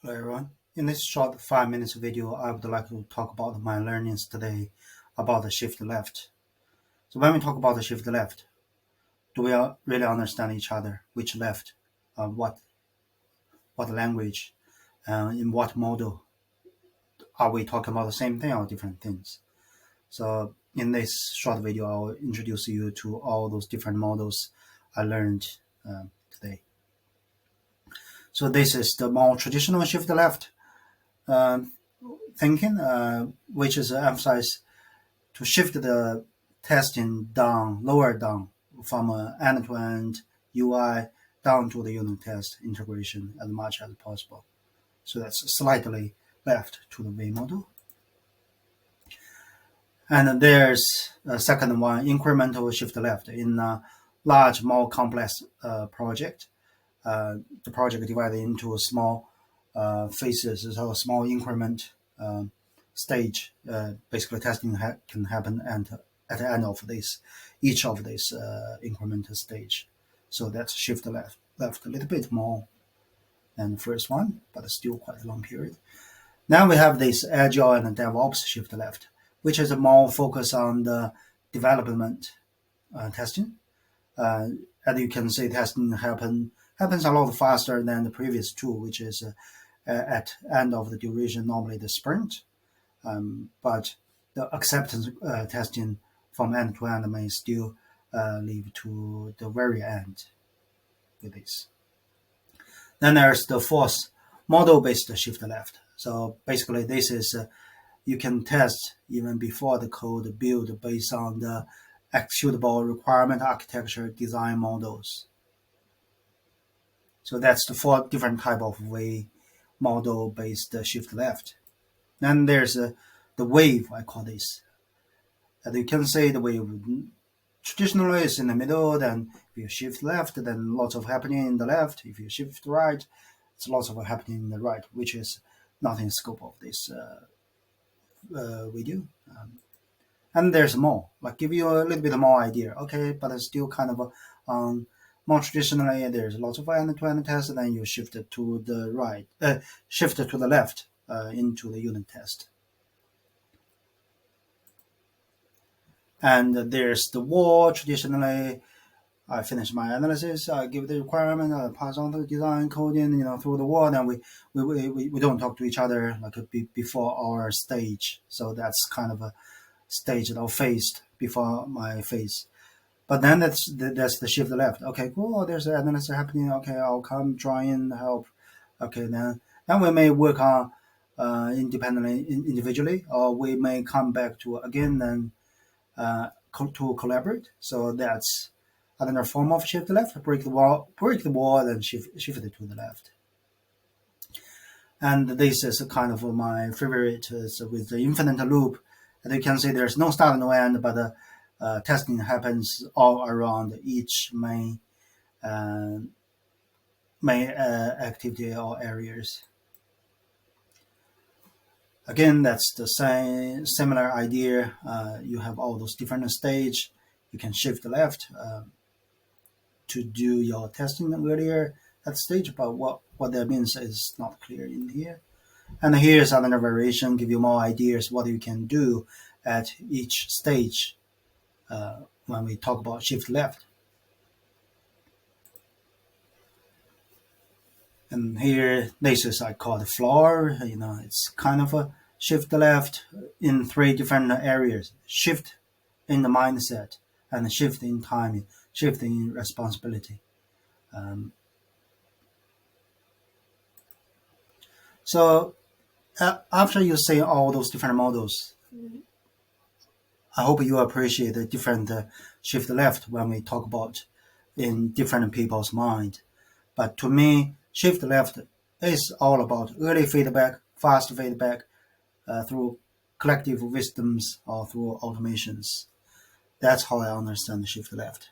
Hello everyone. In this short 5 minutes video, I would like to talk about my learnings today about the shift left. So when we talk about the shift left, do we really understand each other? Which left? What language? In what model? Are we talking about the same thing or different things? So in this short video, I'll introduce you to all those different models I learned today. So this is the more traditional shift left thinking, which is emphasized to shift the testing down, lower down from end-to-end UI down to the unit test integration as much as possible. So that's slightly left to the V model. And there's a second one, incremental shift left in a large, more complex project. The project divided into small phases, so a small increment stage. Basically, testing can happen at the end of this, each of this incremental stage. So that's shift left a little bit more than the first one, but still quite a long period. Now we have this agile and DevOps shift left, which is more focused on the development testing. As you can see, testing happens a lot faster than the previous two, which is at end of the duration, normally the sprint. But the acceptance testing from end to end may still leave to the very end with this. Then there's the fourth model-based shift left. So basically, this is you can test even before the code build based on the executable requirement architecture design models. So that's the four different type of way model-based shift left. Then there's the wave, I call this. As you can see, the wave traditionally is in the middle. Then if you shift left, then lots of happening in the left. If you shift right, it's lots of happening in the right, which is not in scope of this video. And there's more, like give you a little bit more idea. Okay, but it's still kind of more traditionally, there's lots of end-to-end tests. Then you shift it to the right, shift it to the left into the unit test. And there's the wall. Traditionally, I finish my analysis, I give the requirement, I pass on the design coding, through the wall, and we don't talk to each other like before our stage. So that's kind of a stage or phase before my phase. But then that's the shift left. Okay, cool. There's an analysis happening. Okay, I'll come join help. Okay, then we may work on independently, individually, or we may come back to again then to collaborate. So that's another form of shift left. Break the wall, then shift it to the left. And this is kind of my favorite. So with the infinite loop, as you can see, there's no start, no end, but testing happens all around each main activity or areas. Again, that's the same similar idea. You have all those different stages. You can shift left to do your testing earlier at stage, but what that means is not clear in here. And here's another variation, give you more ideas what you can do at each stage when we talk about shift left. And here, this is I call the floor. It's kind of a shift left in three different areas: shift in the mindset, and shift in timing, shift in responsibility. So after you see all those different models, I hope you appreciate the different shift left when we talk about in different people's mind. But to me, shift left is all about early feedback, fast feedback through collective wisdoms or through automations. That's how I understand shift left.